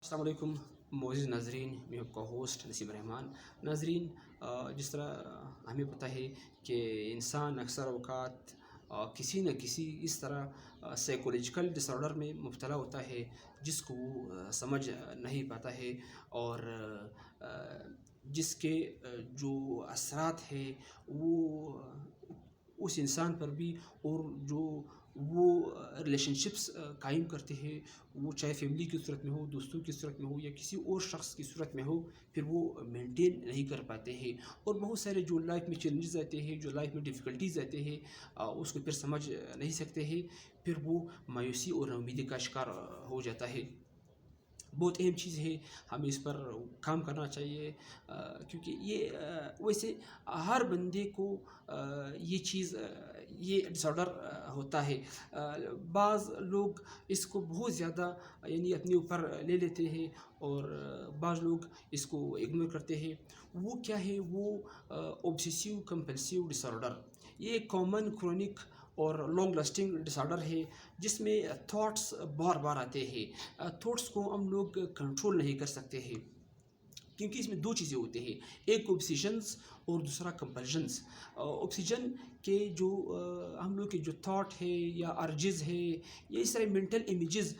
السلام علیکم معزز ناظرین، میں آپ کا ہوسٹ نسیم رحمان۔ ناظرین، جس طرح ہمیں پتہ ہے کہ انسان اکثر اوقات کسی نہ کسی اس طرح سائیکولوجیکل ڈس آرڈر میں مبتلا ہوتا ہے جس کو وہ سمجھ نہیں پاتا ہے، اور جس کے جو اثرات ہیں وہ اس انسان پر بھی، اور جو وہ ریلیشن شپس قائم کرتے ہیں، وہ چاہے فیملی کی صورت میں ہو، دوستوں کی صورت میں ہو، یا کسی اور شخص کی صورت میں ہو، پھر وہ مینٹین نہیں کر پاتے ہیں، اور بہت سارے جو لائف میں چیلنجز آتے ہیں، جو لائف میں ڈیفیکلٹیز آتے ہیں، اس کو پھر سمجھ نہیں سکتے ہیں، پھر وہ مایوسی اور امیدی کا شکار ہو جاتا ہے۔ بہت اہم چیز ہے، ہمیں اس پر کام کرنا چاہیے، کیونکہ یہ ویسے ہر بندے کو یہ چیز، یہ ڈس آرڈر ہوتا ہے۔ بعض لوگ اس کو بہت زیادہ یعنی اپنے اوپر لے لیتے ہیں، اور بعض لوگ اس کو اگنور کرتے ہیں۔ وہ کیا ہے؟ وہ اوبسیسیو کمپلسیو ڈس آرڈر، یہ ایک کامن کرونک اور لانگ لاسٹنگ ڈس آرڈر ہے، جس میں تھاٹس بار بار آتے ہیں۔ تھاٹس کو ہم لوگ کنٹرول نہیں کر سکتے ہیں، کیونکہ اس میں دو چیزیں ہوتی ہیں، ایک اوبسیشنز اور دوسرا کمپلشنز۔ اوبسیشن کے جو ہم لوگ کے جو تھاٹ ہے یا ارجز ہے، یا اس طرح مینٹل امیجز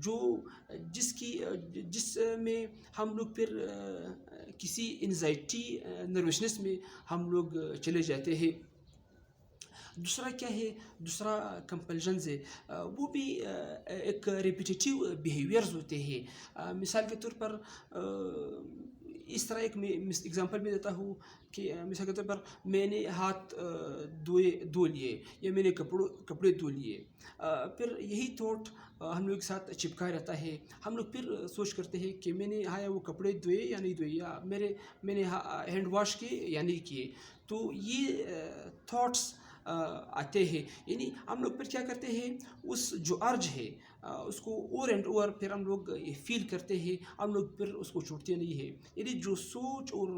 جو جس میں ہم لوگ پھر کسی انزائٹی نروسنس میں ہم لوگ چلے جاتے ہیں۔ دوسرا کیا ہے؟ دوسرا کمپلشنز ہے، وہ بھی ایک ریپیٹیٹیو بیہیویئرز ہوتے ہیں۔ مثال کے طور پر اس طرح ایک میں اگزامپل بھی دیتا ہوں کہ مثال کے طور پر میں نے ہاتھ دھو لیے، یا میں نے کپڑے دھو لیے، پھر یہی تھاٹ ہم لوگ کے ساتھ چپکا رہتا ہے۔ ہم لوگ پھر سوچ کرتے ہیں کہ میں نے وہ کپڑے دھوئے یا نہیں دھوئے، یا میں نے ہینڈ واش کیے یا نہیں کیے۔ تو یہ تھاٹس آتے ہیں، یعنی ہم لوگ پھر کیا کرتے ہیں، اس جو ارج ہے اس کو اور اینڈ اوور پھر ہم لوگ فیل کرتے ہیں، ہم لوگ پھر اس کو چھوڑتے نہیں ہیں۔ یعنی جو سوچ اور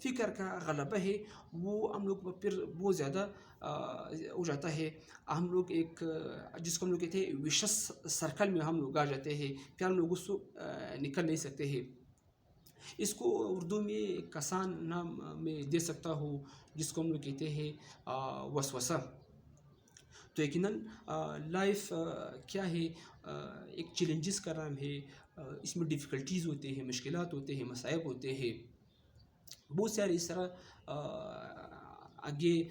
فکر کا غلبہ ہے وہ ہم لوگ پھر بہت زیادہ ہو جاتا ہے۔ ہم لوگ ایک جس کو ہم لوگ کہتے ہیں وشس سرکل میں ہم لوگ آ جاتے ہیں، پھر ہم لوگ اس کو نکل نہیں سکتے ہیں۔ اس کو اردو میں ایک آسان نام میں دے سکتا ہوں، جس کو ہم لوگ کہتے ہیں وسوسہ۔ تو یقیناً لائف کیا ہے؟ ایک چیلنجز کا نام ہے، اس میں ڈیفیکلٹیز ہوتے ہیں، مشکلات ہوتے ہیں، مصائب ہوتے ہیں، بہت سارے اس طرح آگے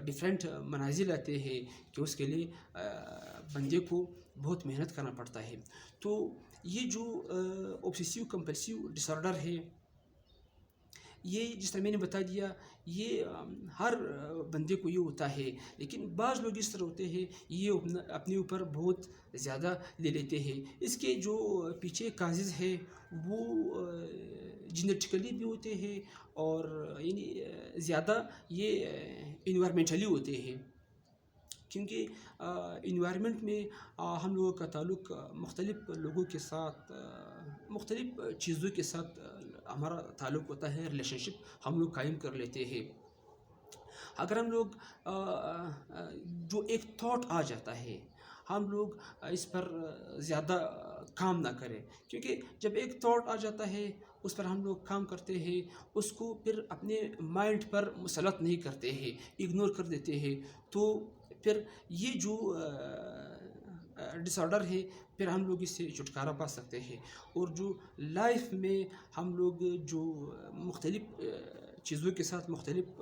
ڈیفرنٹ منازل آتے ہیں کہ اس کے لیے بندے کو بہت محنت کرنا پڑتا ہے۔ تو یہ جو اوبسیسیو کمپلسیو ڈس آرڈر ہے، یہ جس طرح میں نے بتا دیا، یہ ہر بندے کو یہ ہوتا ہے، لیکن بعض لوگ اس طرح ہوتے ہیں، یہ اپنے اوپر بہت زیادہ لے لیتے ہیں۔ اس کے جو پیچھے کازز ہے وہ جینیٹیکلی بھی ہوتے ہیں، اور یعنی زیادہ یہ انوائرمنٹلی ہوتے ہیں، کیونکہ انوائرمنٹ میں ہم لوگوں کا تعلق مختلف لوگوں کے ساتھ، مختلف چیزوں کے ساتھ ہمارا تعلق ہوتا ہے، ریلیشن شپ ہم لوگ قائم کر لیتے ہیں۔ اگر ہم لوگ جو ایک تھاٹ آ جاتا ہے، ہم لوگ اس پر زیادہ کام نہ کریں، کیونکہ جب ایک تھاٹ آ جاتا ہے اس پر ہم لوگ کام کرتے ہیں، اس کو پھر اپنے مائنڈ پر مسلط نہیں کرتے ہیں، اگنور کر دیتے ہیں، تو پھر یہ جو ڈس آرڈر ہے، پھر ہم لوگ اس سے چھٹکارا پا سکتے ہیں۔ اور جو لائف میں ہم لوگ جو مختلف چیزوں کے ساتھ، مختلف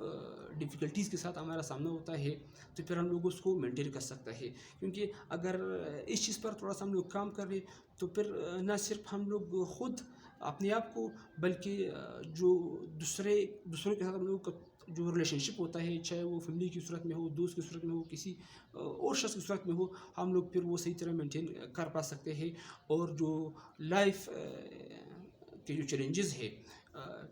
ڈیفیکلٹیز کے ساتھ ہمارا سامنا ہوتا ہے، تو پھر ہم لوگ اس کو مینٹین کر سکتا ہے، کیونکہ اگر اس چیز پر تھوڑا سا ہم لوگ کام کر رہے تو پھر نہ صرف ہم لوگ خود اپنے آپ کو، بلکہ جو دوسروں کے ساتھ ہم لوگ کا جو ریلیشن شپ ہوتا ہے، چاہے وہ فیملی کی صورت میں ہو، دوست کی صورت میں ہو، کسی اور شخص کی صورت میں ہو، ہم لوگ پھر وہ صحیح طرح مینٹین کر پا سکتے ہیں، اور جو لائف کے جو چیلنجز ہے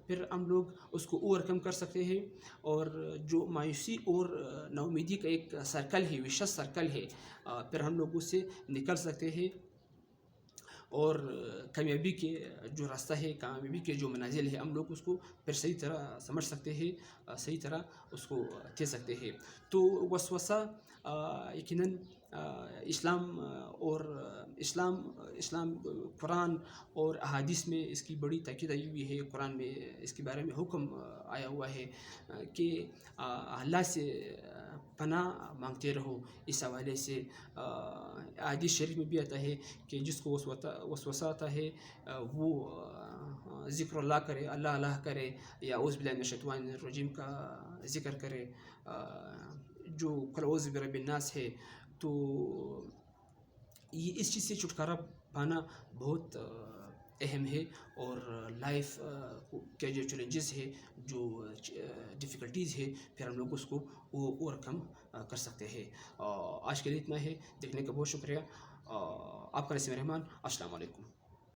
پھر ہم لوگ اس کو اوور کم کر سکتے ہیں، اور جو مایوسی اور نا امیدی کا ایک سرکل ہے، وشس سرکل ہے، پھر ہم لوگ اس سے نکل سکتے ہیں، اور کامیابی کے جو راستہ ہے، کامیابی کے جو منازل ہے، ہم لوگ اس کو پھر صحیح طرح سمجھ سکتے ہیں، صحیح طرح اس کو دے سکتے ہیں۔ تو وسوسہ یقیناً اسلام اور اسلام قرآن اور احادیث میں اس کی بڑی تاکید آئی ہوئی ہے. قرآن میں اس کے بارے میں حکم آیا ہوا ہے کہ اللہ سے پناہ مانگتے رہو. اس حوالے سے احادیث شریف میں بھی آتا ہے کہ جس کو وسوسہ آتا ہے وہ ذکر اللہ کرے، اللہ کرے، یا اعوذ باللہ من الشیطان الرجیم کا ذکر کرے. جو قل اعوذ برب الناس ہے، تو یہ اس چیز سے چھٹکارا پانا بہت اہم ہے. اور لائف کے جو چیلنجز ہے، جو ڈیفیکلٹیز ہے، پھر ہم لوگ اس کو اوور کم کر سکتے ہیں. آج کے لیے اتنا ہے. دیکھنے کا بہت شکریہ. آپ کا نسیم رحمان. السلام علیکم.